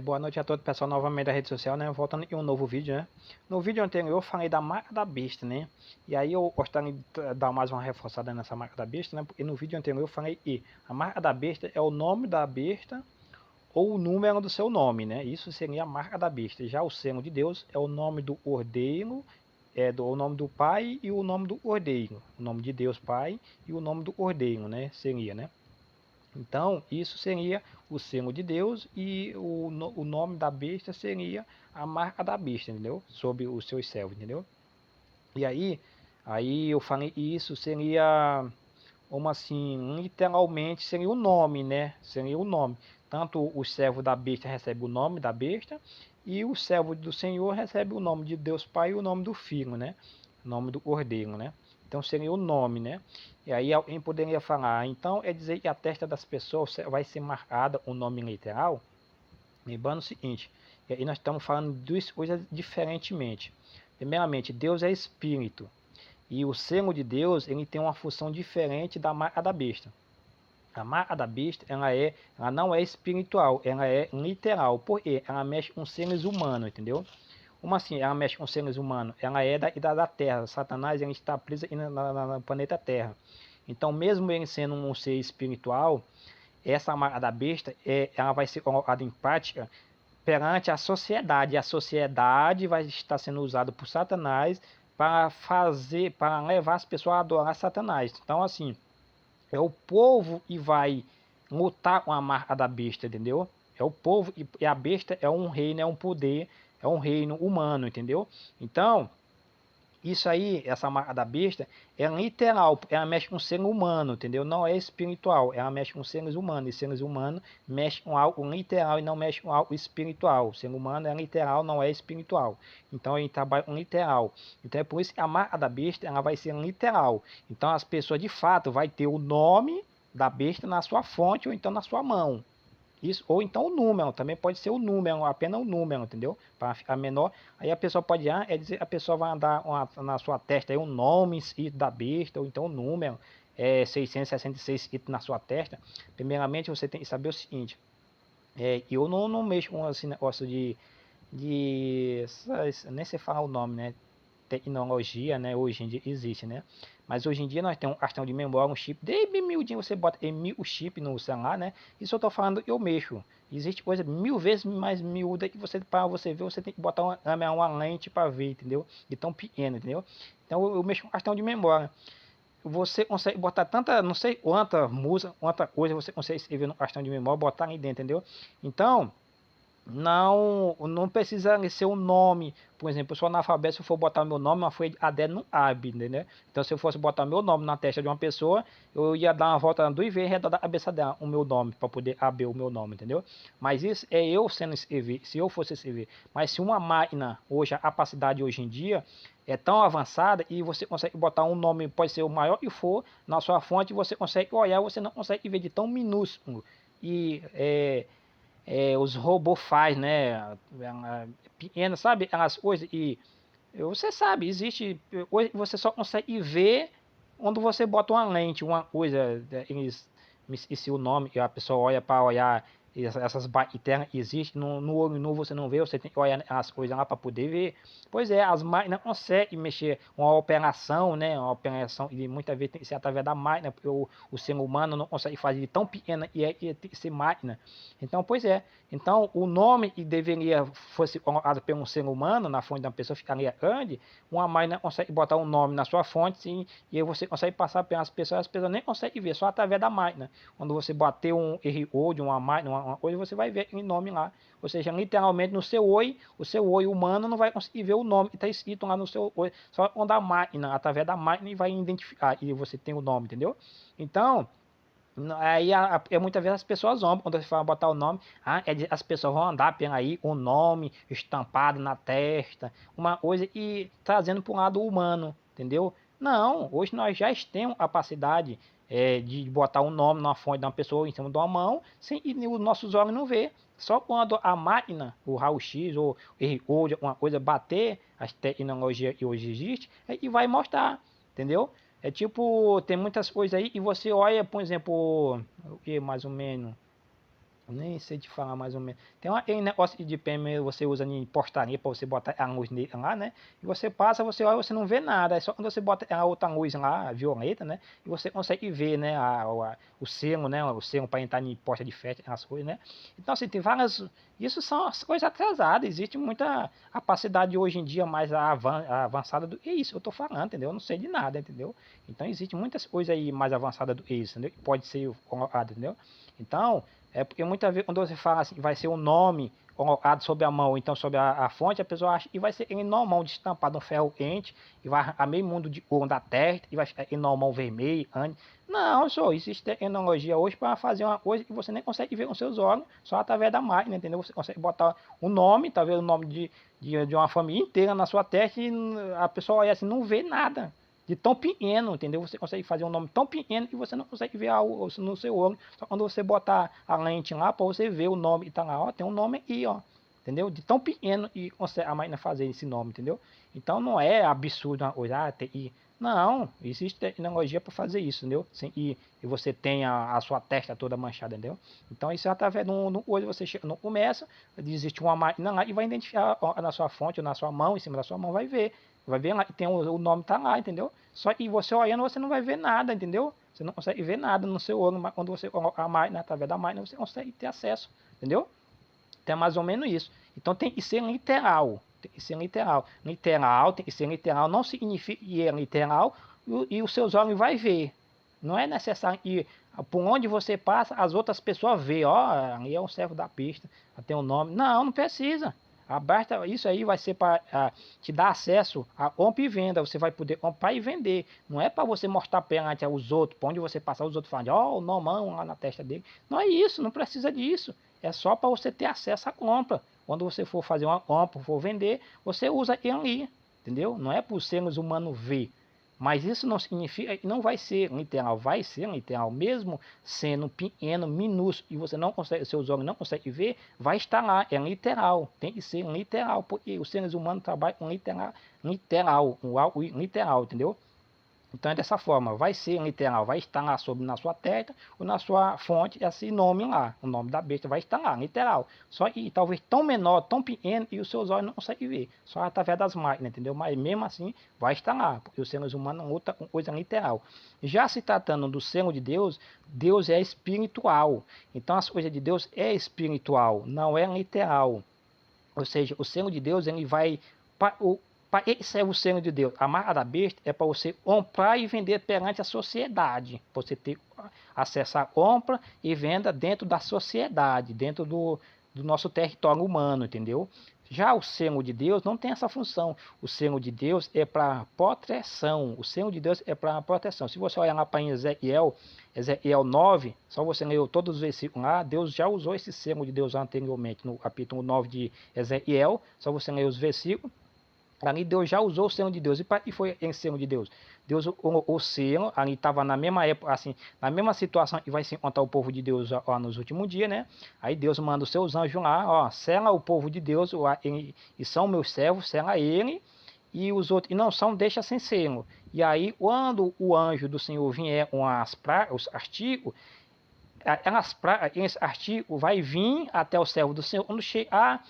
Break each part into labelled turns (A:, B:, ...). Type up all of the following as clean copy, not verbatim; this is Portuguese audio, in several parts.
A: Boa noite a todos, pessoal, novamente da rede social, né? Voltando em um novo vídeo, né? No vídeo anterior eu falei da marca da besta, né? E aí eu gostaria de dar mais uma reforçada nessa marca da besta, né? Porque no vídeo anterior eu falei que a marca da besta é o nome da besta ou o número do seu nome, né? Isso seria a marca da besta. Já o selo de Deus é o nome do ordeiro, o nome do Pai e o nome do ordeiro. O nome de Deus Pai e o nome do ordeiro, né? Seria, né? Então, isso seria o selo de Deus e o nome da besta seria a marca da besta, entendeu? Sobre os seus servos, entendeu? E aí eu falei isso seria, como assim, literalmente seria o nome, né? Seria o nome. Tanto o servo da besta recebe o nome da besta e o servo do Senhor recebe o nome de Deus Pai e o nome do Filho, né? O nome do Cordeiro, né? Então seria o nome, né? E aí alguém poderia falar, então é dizer que a testa das pessoas vai ser marcada o nome literal? Lembrando o seguinte, e aí nós estamos falando de duas coisas diferentemente. Primeiramente, Deus é espírito. E o selo de Deus, ele tem uma função diferente da marca da besta. A marca da besta, ela não é espiritual, ela é literal. Por quê? Ela mexe com seres humanos, entendeu? Como assim ela mexe com seres humanos? Ela é da Terra. Satanás, ele está preso no planeta Terra. Então, mesmo ele sendo um ser espiritual, essa marca da besta, ela vai ser colocada em prática perante a sociedade. A sociedade vai estar sendo usada por Satanás para levar as pessoas a adorar Satanás. Então, assim, é o povo que vai lutar com a marca da besta, entendeu? É o povo e a besta é um reino, é um poder, é um reino humano, entendeu? Então, isso aí, essa marca da besta, é literal, ela mexe com o ser humano, entendeu? Não é espiritual, ela mexe com seres humanos, e seres humanos mexe com algo literal e não mexe com algo espiritual. O ser humano é literal, não é espiritual. Então ele trabalha com literal. Então é por isso que a marca da besta, ela vai ser literal. Então as pessoas de fato vai ter o nome da besta na sua fonte ou então na sua mão. Isso, ou então o número, também pode ser o número, apenas o número, entendeu? Para ficar menor. Aí a pessoa pode, dizer, a pessoa vai andar na sua testa aí um nome da besta, ou então o número, 666 escrito na sua testa. Primeiramente você tem que saber o seguinte, eu não mexo com esse negócio de nem sei falar o nome, né? Tecnologia, né? Hoje em dia existe, né? Mas hoje em dia nós temos um cartão de memória, um chip, desde miudinho você bota o chip no celular, né? Isso eu tô falando, eu mexo. Existe coisa 1000 vezes mais miúda que você, para você ver, você tem que botar uma lente para ver, entendeu? De tão pequeno, entendeu? Então eu mexo com cartão de memória. Você consegue botar tanta, não sei quanta música, quanta coisa você consegue escrever no cartão de memória, botar ali dentro, entendeu? Então, não precisa ser um nome. Por exemplo, eu sou analfabeto, se eu for botar meu nome, uma folha de caderno não abre, entendeu? Então, se eu fosse botar meu nome na testa de uma pessoa, eu ia dar uma volta 2 vezes redor da cabeça dela, o meu nome, para poder abrir o meu nome, entendeu? Mas isso é eu sendo escrever, se eu fosse escrever. Mas se uma máquina, hoje, a capacidade hoje em dia é tão avançada e você consegue botar um nome, pode ser o maior que for, na sua fonte, você consegue olhar, você não consegue ver de tão minúsculo. E os robôs faz, né? Pequena, sabe? As coisas e você sabe, existe hoje você só consegue ver quando você bota uma lente, uma coisa, eles me esqueci o nome, que a pessoa olha para olhar essas bactérias existem no olho nu você não vê, você tem que olhar as coisas lá para poder ver. Pois é, as máquinas conseguem mexer uma operação, né? Uma operação e muitas vezes tem que ser através da máquina, porque o ser humano não consegue fazer de tão pequena e tem que ser máquina. Então, pois é. Então, o nome que deveria fosse colocado por um ser humano na fonte da pessoa ficaria grande, uma máquina consegue botar um nome na sua fonte, sim, e aí você consegue passar pelas pessoas, as pessoas nem conseguem ver, só através da máquina. Quando você bater um RO de uma máquina, uma coisa, você vai ver aquele nome lá. Ou seja, literalmente no seu oi, o seu oi humano não vai conseguir ver o nome que está escrito lá no seu oi, só quando a máquina, através da máquina, e vai identificar, e você tem o nome, entendeu? Então, aí muitas vezes as pessoas zombam quando você fala botar o nome. As pessoas vão andar por aí com o nome estampado na testa, uma coisa e trazendo para o lado humano, entendeu? Não, hoje nós já temos capacidade de botar um nome na fonte de uma pessoa em cima de uma mão, sem e os nossos olhos não vê. Só quando a máquina, o raio-x ou o uma coisa bater as tecnologias que hoje existem, é que vai mostrar, entendeu? É tipo, tem muitas coisas aí e você olha, por exemplo, o que mais ou menos? Nem sei te falar mais ou menos. Tem um negócio de PM você usa em portaria para você botar a luz lá, né? E você passa, você olha, você não vê nada. É só quando você bota a outra luz lá, a violeta, né? E você consegue ver, né? O selo, né? O selo para entrar em porta de fé, as coisas, né? Então, assim, tem várias. Isso são as coisas atrasadas. Existe muita capacidade hoje em dia mais avançada do que isso. Eu tô falando, entendeu? Eu não sei de nada, entendeu? Então, existe muitas coisas aí mais avançadas do que isso, entendeu? Pode ser colocado, entendeu? Então. É porque muitas vezes quando você fala assim, vai ser um nome colocado sobre a mão, então sobre a fonte, a pessoa acha que vai ser em normal de estampado no ferro quente, e vai a meio mundo de ouro da terra, e vai ficar em normal vermelho, não, só existe tecnologia hoje para fazer uma coisa que você nem consegue ver com seus olhos, só através da máquina, entendeu? Você consegue botar o nome, talvez o nome de uma família inteira na sua testa, e a pessoa olha assim, não vê nada de tão pequeno, entendeu? Você consegue fazer um nome tão pequeno que você não consegue ver no seu olho. Só quando você botar a lente lá para você ver o nome e tá lá, ó, tem um nome aqui, ó. Entendeu? De tão pequeno e consegue a máquina fazer esse nome, entendeu? Então não é absurdo uma coisa, não, existe tecnologia para fazer isso, entendeu? E você tem a sua testa toda manchada, entendeu? Então isso é através do olho, você chega no começo, existe uma máquina lá e vai identificar na sua fonte, ou na sua mão, em cima da sua mão, vai ver. Vai ver lá, tem o nome tá lá, entendeu? Só que você olhando, você não vai ver nada, entendeu? Você não consegue ver nada no seu olho, mas quando você coloca a máquina, através da máquina, você consegue ter acesso, entendeu? Então é mais ou menos isso. Então tem que ser literal. Tem que ser literal. Literal, tem que ser literal. Não significa que é literal e os seus olhos vai ver. Não é necessário que por onde você passa, as outras pessoas veem. Ó, ali é um servo da pista, tem um nome. Não, não precisa. Basta, isso aí vai ser para te dar acesso a compra e venda. Você vai poder comprar e vender. Não é para você mostrar perante aos outros, para onde você passar, os outros falam, ó, o nomão lá na testa dele. Não é isso, não precisa disso. É só para você ter acesso à compra. Quando você for fazer uma compra, for vender, você usa ele ali, entendeu? Não é para os seres humanos ver. Mas isso não significa que não vai ser literal, vai ser literal, mesmo sendo pequeno, minúsculo, e você não consegue, seus olhos não conseguem ver, vai estar lá, é literal, tem que ser literal, porque os seres humanos trabalham com literal, entendeu? Então é dessa forma, vai ser literal, vai estar lá sobre na sua testa ou na sua fonte esse nome lá, o nome da besta vai estar lá, literal. Só que talvez tão menor, tão pequeno e os seus olhos não conseguem ver, só através das máquinas, entendeu? Mas mesmo assim vai estar lá, porque os seres humanos não lutam com coisa literal. Já se tratando do selo de Deus, Deus é espiritual. Então as coisas de Deus é espiritual, não é literal. Ou seja, o selo de Deus ele vai para que serve o selo de Deus? A marca da besta é para você comprar e vender perante a sociedade. Para você ter acesso à compra e venda dentro da sociedade, dentro do nosso território humano, entendeu? Já o selo de Deus não tem essa função. O selo de Deus é para proteção. O selo de Deus é para proteção. Se você olhar lá para Ezequiel 9, só você ler todos os versículos lá, Deus já usou esse selo de Deus anteriormente, no capítulo 9 de Ezequiel, só você ler os versículos. Ali Deus já usou o selo de Deus. E foi em selo de Deus? Deus, o selo, ali estava na mesma época, assim, na mesma situação que vai se encontrar o povo de Deus ó, nos últimos dias, né? Aí Deus manda os seus anjos lá, ó, sela o povo de Deus, e são meus servos, sela ele, e os outros, e não são, deixa sem selo. E aí, quando o anjo do Senhor vier com os artigos, esse artigo vai vir até o servo do Senhor. Quando chegar,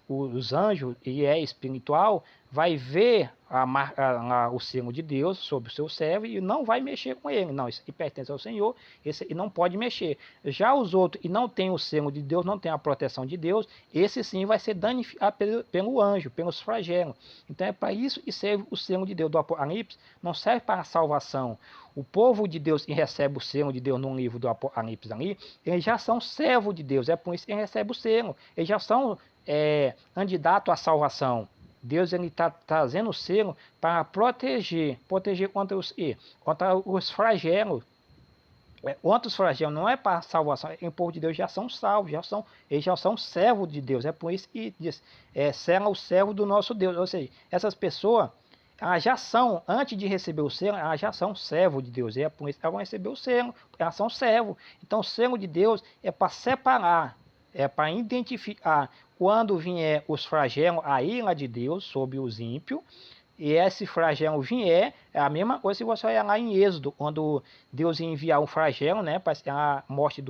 A: os anjos, e é espiritual, vai ver o selo de Deus sobre o seu servo e não vai mexer com ele. Não, isso aqui pertence ao Senhor, esse aqui não pode mexer. Já os outros que não tem o selo de Deus, não tem a proteção de Deus, esse sim vai ser danificado pelo anjo, pelos flagelos. Então é para isso que serve o selo de Deus do Apocalipse, não serve para a salvação. O povo de Deus que recebe o selo de Deus no livro do Apocalipse ali, eles já são servos de Deus, é por isso que eles recebem o selo. Eles já são candidatos à salvação. Deus está trazendo o selo para proteger contra os flagelos. Contra os flagelos não é para salvação, o povo de Deus já são salvos, eles já são servos de Deus. É por isso que diz, sela o servo do nosso Deus. Ou seja, essas pessoas elas já são, antes de receber o selo, elas já são servo de Deus. É por isso que elas vão receber o selo, elas são servo. Então o selo de Deus é para separar, é para identificar quando vier os flagelos, a ira de Deus sobre os ímpios, e esse flagelo vier, é a mesma coisa se você olhar lá em Êxodo, quando Deus enviar um flagelo, né, para a morte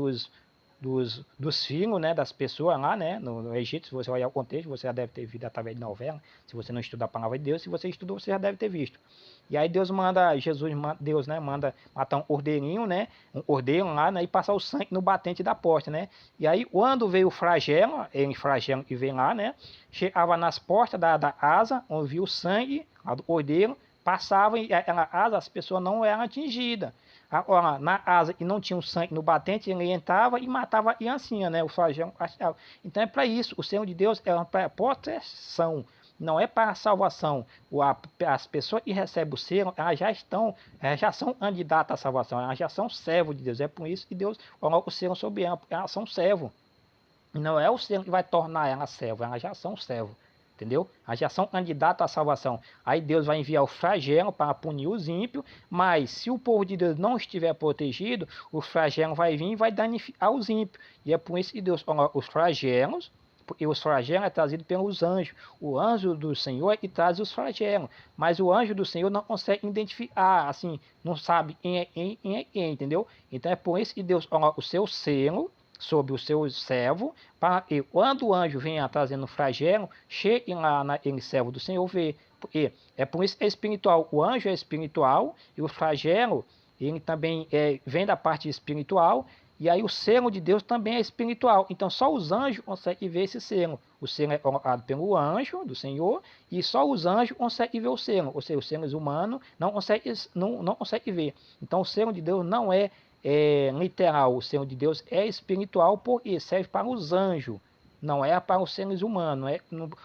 A: dos filhos, né, das pessoas lá, né, no Egito. Se você olhar o contexto, você já deve ter visto através de novela. Se você não estudar a palavra de Deus, se você estudou, você já deve ter visto. E aí Deus, né, manda matar um cordeirinho, né, um cordeiro lá, né, e passar o sangue no batente da porta, né. E aí quando veio o flagelo, ele flagelo que vem lá, né, chegava nas portas da asa, onde viu o sangue lá do cordeiro, passava e aquela asa, as pessoas não eram atingidas. Agora, na asa e não tinha um sangue no batente, ele entrava e matava a criancinha, né, o flagelo castiava. Então é para isso, o Senhor de Deus é uma proteção, não é para a salvação. As pessoas que recebem o selo, elas já são candidatas à salvação, elas já são servos de Deus. É por isso que Deus coloca o selo sobre elas, porque elas são servos. Não é o selo que vai tornar elas servos, elas já são servos. Entendeu? Elas já são candidatas à salvação. Aí Deus vai enviar o flagelo para punir os ímpios, mas se o povo de Deus não estiver protegido, o flagelo vai vir e vai danificar os ímpios. E é por isso que Deus coloca os flagelos, porque os flagelos é trazido pelos anjos. O anjo do Senhor é que traz os flagelos, mas o anjo do Senhor não consegue identificar, assim, não sabe quem é quem, entendeu? Então é por isso que Deus coloca o seu selo sobre o seu servo, para que quando o anjo venha trazendo o flagelo, chegue lá naquele servo do Senhor ver. Porque é por isso que é espiritual. O anjo é espiritual e o flagelo, ele também vem da parte espiritual. E aí o selo de Deus também é espiritual. Então só os anjos conseguem ver esse selo. O selo é colocado pelo anjo do Senhor e só os anjos conseguem ver o selo. Ou seja, os seres humanos não conseguem ver. Então o selo de Deus não é literal. O selo de Deus é espiritual porque serve para os anjos. Não é para os seres humanos.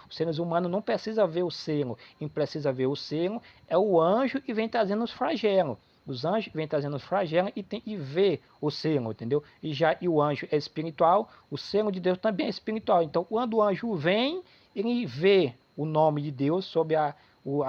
A: Os seres humanos não precisam ver o selo. Quem precisa ver o selo é o anjo que vem trazendo os flagelos. Os anjos vêm trazendo os flagelos e tem que ver o selo, entendeu? E o anjo é espiritual, o selo de Deus também é espiritual. Então, quando o anjo vem, ele vê o nome de Deus sobre a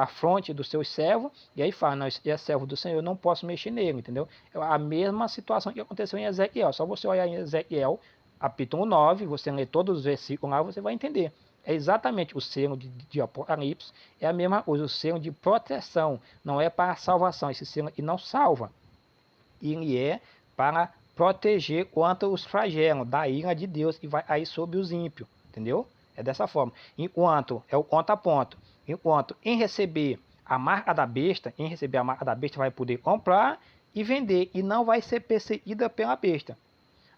A: fronte dos seus servos, e aí fala, não, esse é servo do Senhor, eu não posso mexer nele, entendeu? É a mesma situação que aconteceu em Ezequiel. Só você olhar em Ezequiel, capítulo 9, você lê todos os versículos lá, você vai entender. É exatamente o selo de Apocalipse, é a mesma coisa, o selo de proteção, não é para salvação, esse selo aqui não salva, ele é para proteger contra os flagelos da ira de Deus que vai aí sobre os ímpios, entendeu? É dessa forma. Enquanto, é o contraponto, enquanto em receber a marca da besta, vai poder comprar e vender, e não vai ser perseguida pela besta.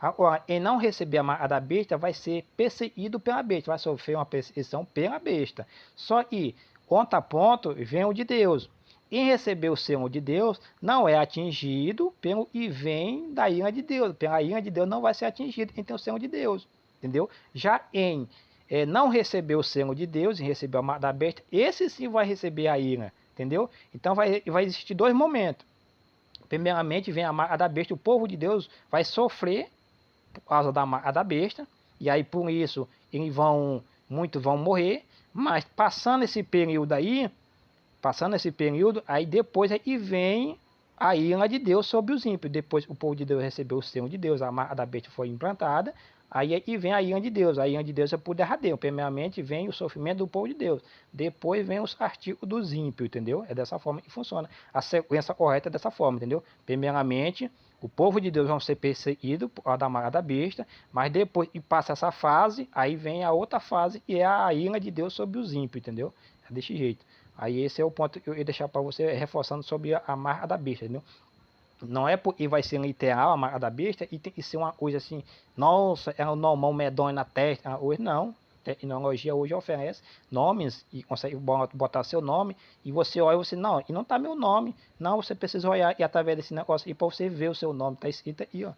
A: Agora, em não receber a marca da besta, vai ser perseguido pela besta, vai sofrer uma perseguição pela besta. Só que, contraponto, vem o de Deus. Em receber o selo de Deus, não é atingido pelo e vem da ira de Deus. Pela ira de Deus não vai ser atingido em ter o selo de Deus. Entendeu? Já em não receber o selo de Deus, em receber a marca da besta, esse sim vai receber a ira. Entendeu? Então vai existir dois momentos. Primeiramente, vem a marca da besta, o povo de Deus vai sofrer por causa da besta, e aí por isso muitos vão morrer, mas passando esse período, aí depois vem a ira de Deus sobre os ímpios. Depois o povo de Deus recebeu o selo de Deus, a marca da besta foi implantada, aí vem a ira de Deus. A ira de Deus é por derradeiro. Primeiramente vem o sofrimento do povo de Deus, depois vem os castigos dos ímpios, entendeu? É dessa forma que funciona. A sequência correta é dessa forma, entendeu? Primeiramente, o povo de Deus vão ser perseguidos por causa da marca da besta, mas depois que passa essa fase, aí vem a outra fase, que é a ira de Deus sobre os ímpios, entendeu? É desse jeito. Aí esse é o ponto que eu ia deixar para você, reforçando sobre a marca da besta, entendeu? Não é porque vai ser literal a marca da besta e tem que ser uma coisa assim, nossa, é um normão medonho na testa. Hoje não. Tecnologia hoje oferece nomes e consegue botar seu nome e você olha e você, não, e não tá meu nome. Não, você precisa olhar e através desse negócio e para você ver o seu nome, tá escrito aí, ó.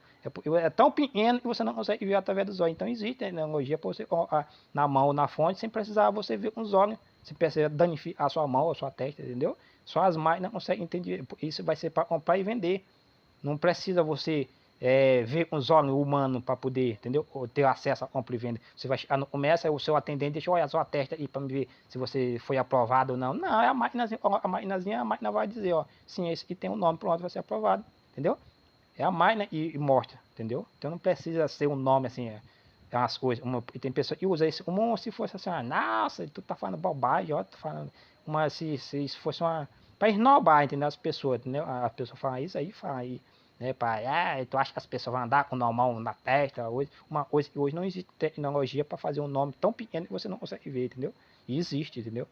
A: É tão pequeno que você não consegue ver através dos olhos. Então existe tecnologia para você colocar na mão ou na fonte sem precisar você ver com os olhos. Você precisa danificar a sua mão, a sua testa, entendeu? Só as máquinas conseguem entender. Isso vai ser para comprar e vender. Não precisa você ver com os olhos humanos para poder, entendeu? Ou ter acesso à compra e venda. Você vai chegar no comércio, o seu atendente deixa eu olhar a sua testa aí para ver se você foi aprovado ou não. Não, é a máquinazinha, a máquina vai dizer, ó, sim, esse aqui tem um nome, pronto, vai ser aprovado, entendeu? É a máquina e mostra, entendeu? Então não precisa ser um nome assim, umas coisas. Tem pessoa que usa isso como se fosse assim, nossa, tu tá falando bobagem, ó, tu falando se fosse uma para esnobar, entendeu? As pessoas, entendeu? As pessoas falam isso aí, fala aí. né? Tu acha que as pessoas vão andar com o normal na testa? Uma coisa que hoje não existe tecnologia para fazer um nome tão pequeno que você não consegue ver, entendeu? E existe, entendeu?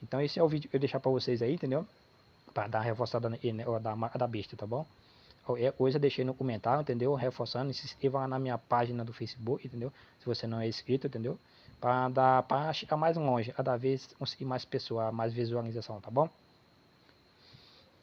A: Então esse é o vídeo que eu deixar para vocês aí, entendeu? Para dar uma reforçada da marca da besta, tá bom? Qualquer coisa deixei no comentário, entendeu? Reforçando, se inscreva na minha página do Facebook, entendeu? Se você não é inscrito, entendeu? Para chegar mais longe, cada vez conseguir mais pessoas, mais visualização, tá bom?